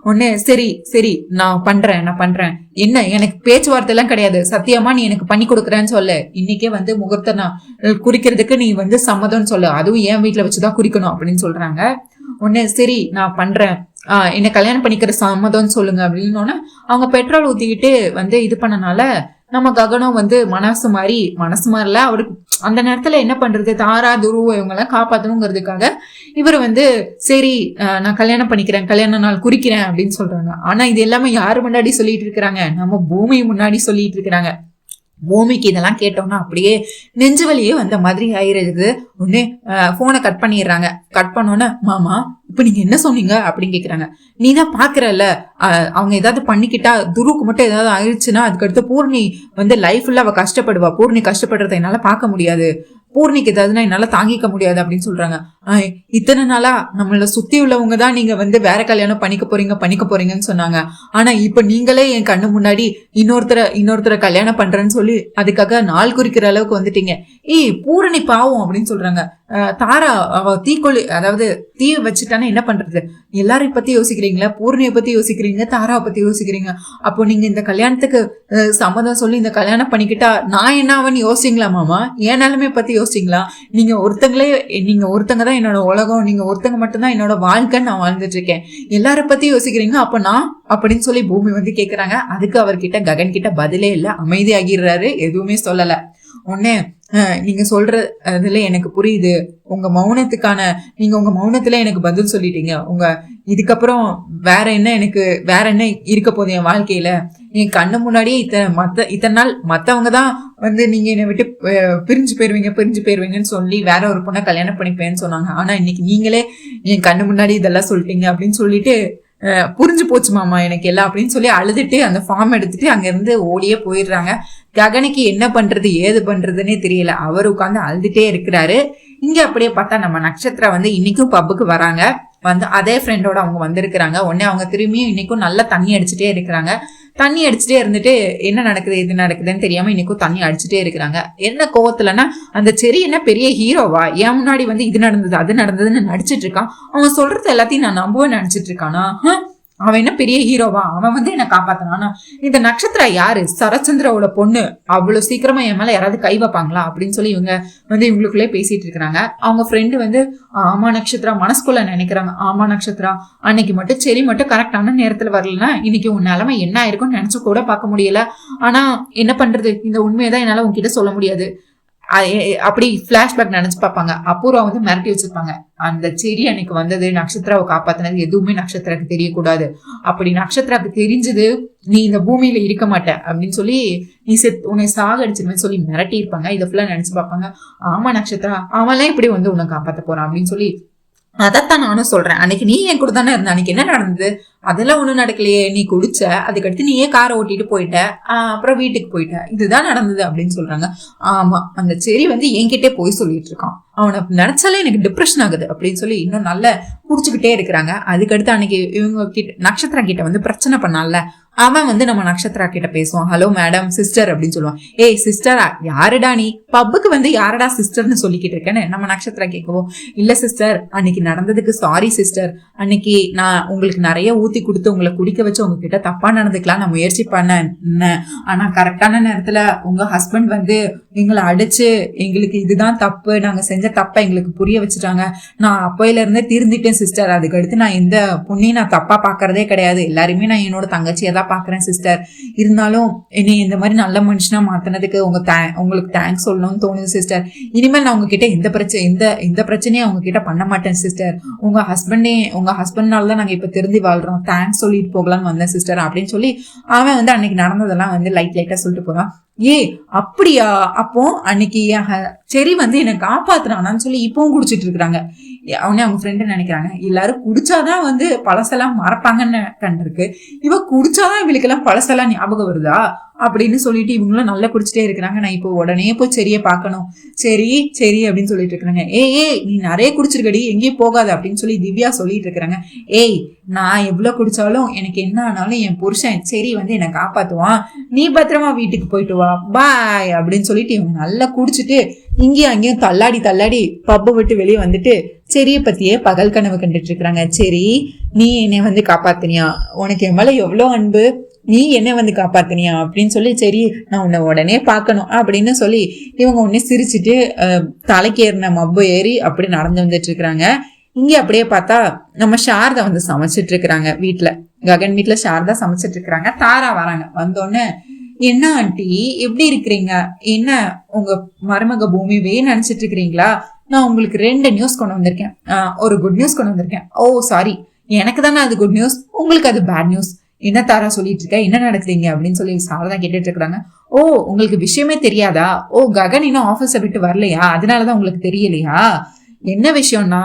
உடனே சரி நான் பண்றேன், என்ன எனக்கு பேச்சுவார்த்தை எல்லாம் கிடையாது, சத்தியமா நீ எனக்கு பண்ணி கொடுக்குறேன்னு சொல்லு, இன்னைக்கே வந்து முகூர்த்த நாள் குறிக்கிறதுக்கு நீ வந்து சம்மதம்னு சொல்லு, அதுவும் என் வீட்டுல வச்சுதான் குறிக்கணும் அப்படின்னு சொல்றாங்க. உடனே சரி நான் பண்றேன், என்ன கல்யாணம் பண்ணிக்கிற சம்மதம்னு சொல்லுங்க அப்படின்னு அவங்க பெட்ரோல் ஊத்திக்கிட்டு வந்து இது பண்ணனால நம்ம ககனம் வந்து மனசு மாறல. அவருக்கு அந்த நேரத்துல என்ன பண்றது, தாரா துரு இவங்க எல்லாம் காப்பாத்தணுங்கிறதுக்காக இவர் வந்து சரி நான் கல்யாணம் பண்ணிக்கிறேன், கல்யாண நாள் குறிக்கிறேன் அப்படின்னு சொல்றாங்க. ஆனா இது எல்லாமே யாரு முன்னாடி சொல்லிட்டு இருக்கிறாங்க, நம்ம பூமி முன்னாடி சொல்லிட்டு இருக்கிறாங்க. பூமிக்கு இதெல்லாம் கேட்டோம்னா அப்படியே நெஞ்சு வலியே வந்த மாதிரி ஆயிருக்கு. உடனே போனை கட் பண்ணிடுறாங்க. கட் பண்ணோன்னே, மாமா இப்ப நீங்க என்ன சொன்னீங்க அப்படின்னு கேக்குறாங்க. நீ தான் பாக்குறல்ல, அவங்க ஏதாவது பண்ணிக்கிட்டா துருக்கு மட்டும் ஏதாவது ஆயிடுச்சுன்னா அதுக்கடுத்து பூர்ணி வந்து லைஃப்ல அவ கஷ்டப்படுவா, பூர்ணி கஷ்டப்படுறத என்னால பார்க்க முடியாது, பூர்ணிக்கு ஏதாவதுன்னா என்னால தாங்கிக்க முடியாது அப்படின்னு சொல்றாங்க. இத்தனை நாளா நம்மள சுத்தி உள்ளவங்க தான் நீங்க வந்து வேற கல்யாணம் பண்ணிக்க போறீங்கன்னு சொன்னாங்க. ஆனா இப்ப நீங்களே என் கண்ணு முன்னாடி இன்னொருத்தரை கல்யாணம் பண்றேன்னு சொல்லி அதுக்காக நாள் குறிக்கிற அளவுக்கு வந்துட்டீங்க. பூரணி பாவம் அப்படின்னு சொல்றாங்க. தாரா அவ அதாவது தீ வச்சுட்டானா என்ன பண்றது, எல்லாரையும் பத்தி யோசிக்கிறீங்களா, பூர்ணியை பத்தி யோசிக்கிறீங்க, தாராவை பத்தி யோசிக்கிறீங்க. அப்போ நீங்க இந்த கல்யாணத்துக்கு சம்மதம் சொல்லி இந்த கல்யாணம் பண்ணிக்கிட்டா நான் என்ன ஆவன்னு யோசிங்களா மாமா, என் நிலைமையை பத்தி யோசிங்களா, நீங்க ஒருத்தங்க தான் என்னோட உலகம், நீங்க ஒருத்தங்க மட்டும்தான் என்னோட வாழ்க்கைன்னு நான் வாழ்ந்துட்டு இருக்கேன், எல்லார பத்தி யோசிக்கிறீங்க அப்ப நான் அப்படின்னு சொல்லி பூமி வந்து கேக்குறாங்க. அதுக்கு அவர்கிட்ட ககன் கிட்ட பதிலே இல்ல, அமைதியாகிறாரு, எதுவுமே சொல்லல. உடனே நீங்க சொல்ற இதுல எனக்கு புரியுது, உங்க மௌனத்துல எனக்கு பதில் சொல்லிட்டீங்க, இதுக்கப்புறம் வேற என்ன இருக்க போகுது என் வாழ்க்கையில, என் கண்ணு முன்னாடியே இத்தனை நாள் மத்தவங்க தான் வந்து நீங்க என்னை விட்டு பிரிஞ்சு போயிருவீங்கன்னு சொல்லி வேற ஒரு பொண்ணை கல்யாணம் பண்ணிப்பேன்னு சொன்னாங்க. ஆனா இன்னைக்கு நீங்களே என் கண்ணு முன்னாடி இதெல்லாம் சொல்லிட்டீங்க அப்படின்னு சொல்லிட்டு புரிஞ்சு போச்சு மாமா எனக்கு எல்லாம் அப்படின்னு சொல்லி அழுதுட்டு அந்த ஃபார்ம் எடுத்துட்டு அங்க இருந்து ஓடியே போயிடுறாங்க. ககனுக்கு என்ன பண்றது ஏது பண்றதுன்னே தெரியல, அவர் உட்காந்து அழுதுட்டே இருக்கிறாரு. இங்க அப்படியே பார்த்தா நம்ம நட்சத்திரம் வந்து இன்னைக்கும் பப்புக்கு வராங்க. வந்து அதே ஃப்ரெண்டோட அவங்க வந்திருக்கிறாங்க. உடனே அவங்க திரும்பியும் இன்னைக்கும் நல்லா தண்ணி அடிச்சுட்டே இருக்கிறாங்க. தண்ணி அடிச்சுட்டே இருந்துட்டு என்ன நடக்குது எது நடக்குதுன்னு தெரியாம இன்னைக்கும் தண்ணி அடிச்சுட்டே இருக்கிறாங்க. என்ன கோவத்துலன்னா, அந்த செரி என்ன பெரிய ஹீரோவா, என் முன்னாடி வந்து இது நடந்தது அது நடந்ததுன்னு நடிச்சிட்டு இருக்கான், அவன் சொல்றது எல்லாத்தையும் நான் நம்புவேன் நினைச்சிட்டு இருக்கானா, அவன் என்ன பெரிய ஹீரோவா, அவன் வந்து என்ன காப்பாத்தினானா, இந்த நட்சத்திரம் யாரு, சரச்சந்திராவோட பொண்ணு, அவ்வளவு சீக்கிரமா என் மேல யாராவது கை வைப்பாங்களா அப்படின்னு சொல்லி இவங்க வந்து இவங்களுக்குள்ளே பேசிட்டு இருக்கிறாங்க. அவங்க ஃப்ரெண்டு வந்து ஆமா நட்சத்திரா மனசுக்குள்ள நினைக்கிறாங்க, ஆமா நட்சத்திரா அன்னைக்கு மட்டும் செரி மட்டும் கரெக்டான நேரத்துல வரலன்னா இன்னைக்கு உன் நிலைமை என்ன ஆயிருக்கும்னு நினைச்சு கூட பார்க்க முடியல, ஆனா என்ன பண்றது, இந்த உண்மையதான் என்னால உன்கிட்ட சொல்ல முடியாது, அப்படி பிளாஷ்பேக் நினைச்சு பார்ப்பாங்க. அபூர்வா வந்து மிரட்டி வச்சிருப்பாங்க, அந்த செடி அன்னைக்கு வந்தது நட்சத்திராவை காப்பாத்தினது எதுவுமே நட்சத்திராக்கு தெரியக்கூடாது. அப்படி நட்சத்திராக்கு தெரிஞ்சது நீ இந்த பூமியில இருக்க மாட்ட அப்படின்னு சொல்லி நீ உன்னை சாகடிச்சிருவேன்னு சொல்லி மிரட்டி இருப்பாங்க. இதை ஃபுல்லா நினைச்சு பார்ப்பாங்க. ஆமா நட்சத்திரா, அவன்லாம் இப்படி வந்து உன்னை காப்பாத்த போறான் அப்படின்னு சொல்லி. அதைத்தான் நானும் சொல்றேன், அன்னைக்கு நீ என் கூட தானே இருந்த, அன்னைக்கு என்ன நடந்தது? அதெல்லாம் ஒண்ணும் நடக்கலையே. நீ குடிச்ச, அதுக்கடுத்து நீயே காரை ஓட்டிட்டு போயிட்ட, அப்புறம் வீட்டுக்கு போயிட்ட, இதுதான் நடந்தது அப்படின்னு சொல்றாங்க. ஆமா, அந்த செரி வந்து என்கிட்டே போய் சொல்லிட்டு இருக்கான், அவனை நினைச்சாலே எனக்கு டிப்ரெஷன் ஆகுது அப்படின்னு சொல்லி இன்னும் நல்ல குடிச்சுக்கிட்டே இருக்கிறாங்க. அதுக்கடுத்து அன்னைக்கு இவங்க கிட்ட நட்சத்திரா கிட்ட வந்து பிரச்சனை பண்ணால, அவன் வந்து நம்ம நட்சத்திரா கிட்ட பேசுவான். ஹலோ மேடம், சிஸ்டர் அப்படின்னு சொல்லுவான். ஏய் சிஸ்டரா, யாருடா நீ? பப்புக்கு வந்து யாரடா சிஸ்டர்னு சொல்லிக்கிட்டு இருக்கேன்னு நம்ம நட்சத்திரா கேட்கவும், இல்ல சிஸ்டர், அன்னைக்கு நடந்ததுக்கு சாரி சிஸ்டர். அன்னைக்கு நான் உங்களுக்கு நிறைய ஊத்தி கொடுத்து உங்களை குடிக்க வச்சு உங்ககிட்ட தப்பா நடந்துக்கலாம் நான் முயற்சி பண்ணேன். ஆனா கரெக்டான நேரத்துல உங்க ஹஸ்பண்ட் வந்து எங்களை அடிச்சு எங்களுக்கு இதுதான் தப்பு, நாங்க செஞ்ச தப்ப எங்களுக்கு புரிய வச்சுட்டாங்க. நான் அப்பையில இருந்தே திருந்திட்டேன் சிஸ்டர். அதுக்கடுத்து நான் எந்த பொண்ணையும் நான் தப்பா பாக்குறதே கிடையாது, எல்லாருமே நான் என்னோட தங்கச்சியை தான் பாக்குறேன் சிஸ்டர். இருந்தாலும் என்னை இந்த மாதிரி நல்ல மனுஷனா மாத்தினதுக்கு உங்களுக்கு தேங்க்ஸ் சொல்லணும்னு தோணுது சிஸ்டர். இனிமேல் நான் உங்ககிட்ட எந்த பிரச்சனையும் அவங்க கிட்ட பண்ண மாட்டேன் சிஸ்டர். உங்க ஹஸ்பண்ட்னால தான் நாங்க இப்ப திருந்தி வாழ்றோம், தேங்க்ஸ் சொல்லிட்டு போகலான்னு வந்தேன் சிஸ்டர் அப்படின்னு சொல்லி அவன் வந்து அன்னைக்கு நடந்ததெல்லாம் வந்து லைட்டா சொல்லிட்டு போறான். ஏ அப்படியா, அப்போ அன்னைக்கு சரி வந்து என்னை காப்பாத்துறானான்னு சொல்லி இப்பவும் குடிச்சிட்டு இருக்கிறாங்க. அவனே அவங்க ஃப்ரெண்டு நினைக்கிறாங்க, எல்லாரும் குடிச்சாதான் வந்து பழசெல்லாம் மறப்பாங்கன்னு கண்டிருக்கு, இவ குடிச்சாதான் இவளுக்கெல்லாம் பழசெல்லாம் ஞாபகம் வருதா அப்படின்னு சொல்லிட்டு இவங்களும் நல்லா குடிச்சிட்டே இருக்கிறாங்க. நான் இப்போ உடனே போய் செரியை பார்க்கணும், சரி சரி அப்படின்னு சொல்லிட்டு இருக்கிறாங்க. ஏய் நீ நிறைய குடிச்சிருக்கடி, எங்கேயும் போகாத அப்படின்னு சொல்லி திவ்யா சொல்லிட்டு இருக்கிறாங்க. ஏய் நான் எவ்வளவு குடிச்சாலும் எனக்கு என்ன ஆனாலும் என் புருஷன் சரி வந்து என்னை காப்பாத்துவான், நீ பத்திரமா வீட்டுக்கு போயிட்டு வா, பாய் அப்படின்னு சொல்லிட்டு இவங்க நல்லா குடிச்சிட்டு இங்கேயும் அங்கேயும் தள்ளாடி பப்பை விட்டு வெளியே வந்துட்டு செரிய பத்தியே பகல் கனவு கண்டுட்டு இருக்கிறாங்க. சரி நீ என்னை வந்து காப்பாத்தினியா, உனக்கு என் மேல எவ்வளவு அன்பு, நீ என்ன வந்து காப்பாத்தினியா அப்படின்னு சொல்லி, சரி நான் உன்னை உடனே பார்க்கணும் அப்படின்னு சொல்லி இவங்க உடனே சிரிச்சுட்டு தலைக்கு ஏறின மப்பு ஏறி அப்படி நடந்து வந்துட்டு இருக்கிறாங்க. இங்க அப்படியே பார்த்தா நம்ம சாரதா வந்து சமைச்சிட்டு இருக்கிறாங்க வீட்டுல, ககன் வீட்டுல சாரதா சமைச்சிட்டு இருக்கிறாங்க. தாரா வராங்க. வந்தோடனே, என்ன ஆண்டி எப்படி இருக்கிறீங்க, என்ன உங்க மருமக பூமிவே நினைச்சிட்டு இருக்கிறீங்களா? நான் உங்களுக்கு 2 நியூஸ் கொண்டு வந்திருக்கேன், ஒரு குட் நியூஸ் கொண்டு வந்திருக்கேன். ஓ சாரி, எனக்கு தானே அது குட் நியூஸ், உங்களுக்கு அது பேட் நியூஸ். என்ன தாரா சொல்லிட்டு இருக்க, என்ன நடக்குதுங்க அப்படின்னு சொல்லி சாரதா கேட்டுட்டு இருக்கிறாங்க. ஓ உங்களுக்கு விஷயமே தெரியாதா? ஓ ககன் இன்னும் ஆபீஸை விட்டு வரலையா, அதனாலதான் உங்களுக்கு தெரியலையா? என்ன விஷயம்னா,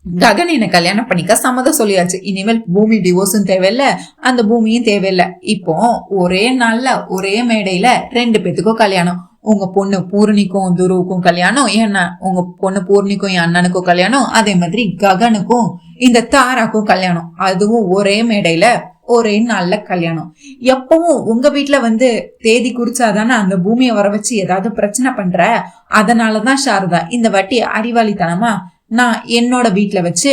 ககன் என்ன கல்யாணம் பண்ணிக்க சம்மதம் சொல்லியாச்சு. இனிமேல் பூமி டிவோர்ஸும் தேவையில்ல, அந்த பூமியும் தேவையில்லை. இப்போ ஒரே நாள்ல ஒரே மேடையில 2 பேத்துக்கும் கல்யாணம். உங்க பொண்ணு பூர்ணிக்கும் துருவுக்கும் கல்யாணம், ஏன்னா உங்க பொண்ணு பூர்ணிக்கும் என் அண்ணனுக்கும் கல்யாணம், அதே மாதிரி ககனுக்கும் இந்த தாராக்கும் கல்யாணம். அதுவும் ஒரே மேடையில ஒரே நாள்ல கல்யாணம். எப்பவும் உங்க வீட்டுல வந்து தேதி குறிச்சாதானே அந்த பூமியை வர வச்சு ஏதாவது பிரச்சனை பண்ற, அதனாலதான் சாரதா இந்த வாட்டி அறிவாளித்தனமா நான் என்னோட வீட்டுல வச்சு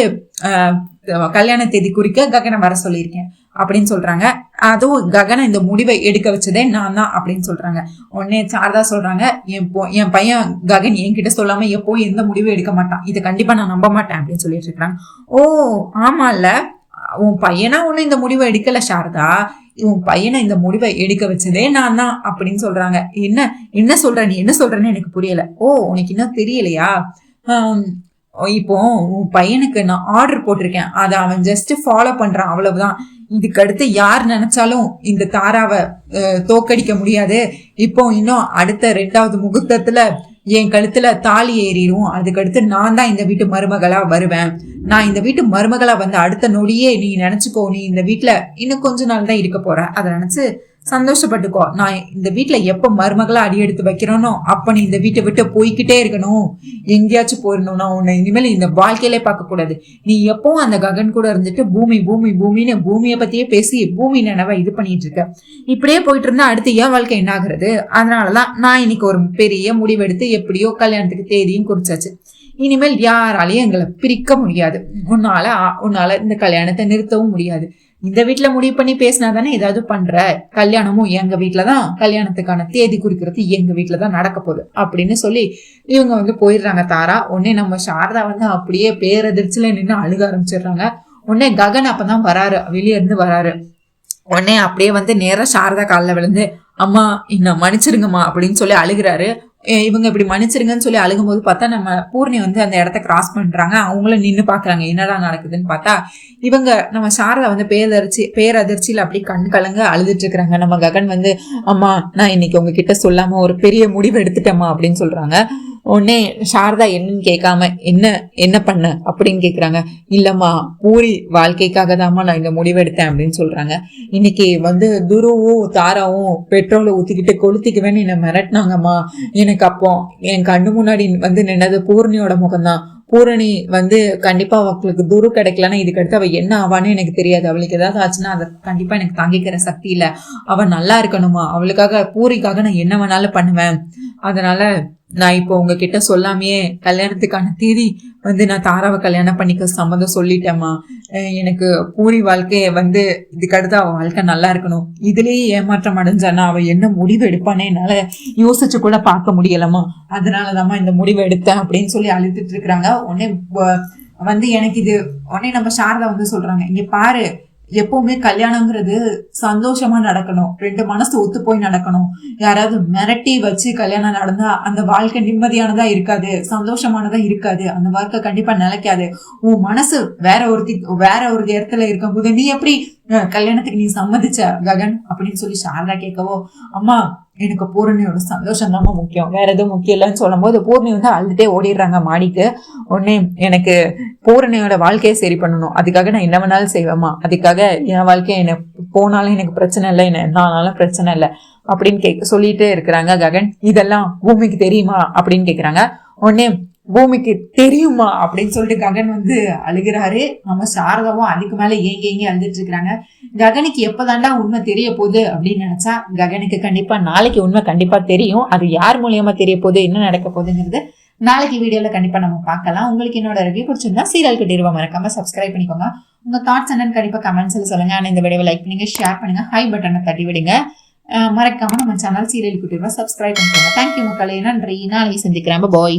கல்யாண தேதி குறிக்க ககனை வர சொல்லியிருக்கேன் அப்படின்னு சொல்றாங்க. அதுவும் ககனை இந்த முடிவை எடுக்க வச்சதே நான் தான் அப்படின்னு சொல்றாங்க. உடனே சாரதா சொல்றாங்க, என் பையன் ககன் என்கிட்ட சொல்லாம எப்போ எந்த முடிவும் எடுக்க மாட்டான், இதை கண்டிப்பா நான் நம்ப மாட்டேன் அப்படின்னு சொல்லிட்டு இருக்காங்க. ஓ ஆமா இல்ல, உன் பையனா ஒண்ணு இந்த முடிவை எடுக்கல சாரதா, உன் பையனை இந்த முடிவை எடுக்க வச்சதே நான் தான் அப்படின்னு சொல்றாங்க. என்ன சொல்ற, நீ என்ன சொல்றன்னு எனக்கு புரியல. ஓ உனக்கு இன்னும் தெரியலையா? இப்போ உன் பையனுக்கு நான் ஆர்டர் போட்டிருக்கேன், அதை அவன் ஜஸ்ட் ஃபாலோ பண்றான், அவ்வளவுதான். இதுக்கு அடுத்து யார் நினைச்சாலும் இந்த தாராவை தோக்கடிக்க முடியாது. இப்போ இன்னும் அடுத்த 2வது முகூர்த்தத்துல என் கழுத்துல தாலி ஏறிடும், அதுக்கடுத்து நான் தான் இந்த வீட்டு மருமகளா வருவேன். நான் இந்த வீட்டு மருமகளா வந்து அடுத்த நொடியே நீ நினைச்சுக்கோ, நீ இந்த வீட்டுல இன்னும் கொஞ்ச நாள் தான் இருக்க போற, அதை நினைச்சு சந்தோஷப்பட்டுக்கோ. நான் இந்த வீட்டுல எப்ப மருமகளா அடி எடுத்து வைக்கிறோனோ அப்ப நீ இந்த வீட்டை விட்டு போய்கிட்டே இருக்கணும், எங்கேயாச்சும் போயிடணும்னா உன்னை இனிமேல் இந்த வாழ்க்கையிலே பார்க்க கூடாது. நீ எப்பவும் அந்த ககன் கூட இருந்துட்டு பூமி பூமி பூமின்னு பூமியை பத்தியே பேசி பூமி நினைவை இது பண்ணிட்டு இருக்க. இப்படியே போயிட்டு இருந்தா அடுத்து என் வாழ்க்கை என்ன ஆகுறது? அதனாலதான் நான் இன்னைக்கு ஒரு பெரிய முடிவெடுத்து எப்படியோ கல்யாணத்துக்கு தேதியும் குறிச்சாச்சு. இனிமேல் யாராலையும் எங்களை பிரிக்க முடியாது, உன்னால இந்த கல்யாணத்தை நிறுத்தவும் முடியாது. இந்த வீட்டுல முடிவு பண்ணி பேசினா தானே ஏதாவது பண்ற, கல்யாணமும் எங்க வீட்டுலதான், கல்யாணத்துக்கான தேதி குறிக்கிறது எங்க வீட்டுலதான் நடக்க போகுது அப்படின்னு சொல்லி இவங்க வந்து போயிடுறாங்க. தாரா உடனே நம்ம சாரதா வந்து அப்படியே பேரதிர்ச்சியில நின்று அழுக ஆரம்பிச்சிடுறாங்க. உடனே ககன் அப்பதான் வராரு, வெளியே இருந்து வராரு. உடனே அப்படியே வந்து நேரா சாரதா காலில் விழுந்து, அம்மா என்ன மன்னிச்சிருங்கம்மா அப்படின்னு சொல்லி அழுகிறாரு. இவங்க இப்படி மன்னிச்சிருங்கன்னு சொல்லி அழுகும்போது பார்த்தா நம்ம பூர்ணி வந்து அந்த இடத்த கிராஸ் பண்றாங்க. அவங்களும் நின்று பாக்குறாங்க என்னடா நடக்குதுன்னு பார்த்தா இவங்க நம்ம சாரதா வந்து பேரதிர்ச்சியில அப்படி கண் கலங்க அழுதுட்டு இருக்கிறாங்க. நம்ம ககன் வந்து அம்மா நான் இன்னைக்கு உங்ககிட்ட சொல்லாம ஒரு பெரிய முடிவு எடுத்துட்டேம்மா அப்படின்னு சொல்றாங்க. உடனே சாரதா என்னன்னு கேட்காம என்ன பண்ண அப்படின்னு கேக்குறாங்க. இல்லம்மா பூரி வாழ்க்கைக்காக தாம்மா நான் இந்த முடிவு எடுத்தேன் அப்படின்னு சொல்றாங்க. இன்னைக்கு வந்து துருவும் தாராவும் பெட்ரோலை ஊத்திக்கிட்டு கொளுத்திக்குவேன்னு என்ன மிரட்டினாங்கம்மா. எனக்கு அப்போ என் கண்ணு முன்னாடி வந்து நின்னது பூர்ணியோட முகம்தான். பூரணி வந்து கண்டிப்பா அவங்களுக்கு துரு கிடைக்கலன்னா இதுக்கடுத்து அவ என்ன ஆவான்னு எனக்கு தெரியாது. அவளுக்கு ஏதாவது ஆச்சுன்னா அதை கண்டிப்பா எனக்கு தாங்கிக்கிற சக்தி இல்ல. அவ நல்லா இருக்கணுமா, அவளுக்காக பூரிக்காக நான் என்ன வேணாலும் பண்ணுவேன். அதனால நான் இப்போ உங்ககிட்ட சொல்லாமையே கல்யாணத்துக்கான தேதி வந்து நான் தாராவை கல்யாணம் பண்ணிக்க சம்மந்தம் சொல்லிட்டேம்மா. எனக்கு பூரி வாழ்க்கைய வந்து இதுக்கடுத்து அவ வாழ்க்கை நல்லா இருக்கணும். இதுலயே ஏமாற்றம் அடைஞ்சானா அவ என்ன முடிவு எடுப்பானே என்னால யோசிச்சு கூட பார்க்க முடியலம்மா. அதனாலதாம்மா இந்த முடிவு எடுத்தேன் அப்படின்னு சொல்லி அழுதுட்டு இருக்கிறாங்க. உடனே வந்து எனக்கு இது உடனே நம்ம சாரதா வந்து சொல்றாங்க, இங்க பாரு எப்பவுமே கல்யாணங்கிறது சந்தோஷமா நடக்கணும், ரெண்டு மனசு ஒத்து போய் நடக்கணும். யாராவது மிரட்டி வச்சு கல்யாணம் நடந்தா அந்த வாழ்க்கை நிம்மதியானதா இருக்காது, சந்தோஷமானதா இருக்காது, அந்த வாழ்க்கை கண்டிப்பா நிலைக்காது. உன் மனசு வேற ஒரு இடத்துல இருக்கும் போது நீ எப்படி கல்யாணத்துக்கு நீ சம்மதிச்ச ககன் அப்படின்னு சொல்லி சாரதா கேட்கவோ, அம்மா எனக்கு பூர்ணியோட சந்தோஷம் தான் முக்கியம், வேற எதுவும் முக்கியம் இல்லைன்னு சொல்லும் போது பூர்ணி வந்து அழுதுட்டே ஓடிடுறாங்க மாடிக்கு. உடனே எனக்கு பூரணியோட வாழ்க்கையை சரி பண்ணணும், அதுக்காக நான் என்ன வேணாலும் செய்வேம்மா, அதுக்காக என் வாழ்க்கையை என்ன போனாலும் எனக்கு பிரச்சனை இல்லை, என்ன என்னாலும் பிரச்சனை இல்லை அப்படின்னு சொல்லிட்டே இருக்கிறாங்க ககன். இதெல்லாம் பூமிக்கு தெரியுமா அப்படின்னு கேக்குறாங்க. உடனே பூமிக்கு தெரியுமா அப்படின்னு சொல்லிட்டு ககன் வந்து அழுகிறாரு. நம்ம சாரதாவும் அதுக்கு மேல ஏங்கி அழுதுட்டு இருக்கிறாங்க. ககனுக்கு எப்பதாண்டா உண்மை தெரிய போகுது அப்படின்னு நினைச்சா ககனுக்கு கண்டிப்பா நாளைக்கு உண்மை கண்டிப்பா தெரியும். அது யார் மூலியமா தெரிய போகுது, என்ன நடக்க போகுதுங்கிறது நாளைக்கு வீடியோல கண்டிப்பா நம்ம பார்க்கலாம். உங்களுக்கு என்னோட ரிவ்யூ பிடிச்சிருந்தா சீரியல் கட்டிடுவா மறக்காம சப்ஸ்கிரைப் பண்ணிக்கோங்க. உங்க தாட்ஸ் என்னன்னு கண்டிப்பா கமெண்ட்ஸ்ல சொல்லுங்க. ஆனா இந்த வீடியோவை லைக் பண்ணுங்க, ஷேர் பண்ணுங்க, ஹை பட்டனை தட்டி விடுங்க. மறக்காம நம்ம சேனல் சீரியல் கட்டிடுவா சப்ஸ்கிரைப் பண்ணிக்கோங்க. தேங்க்யூ மக்களே, நன்றி. நாளைக்கு சந்திக்கிறேன். பாய்.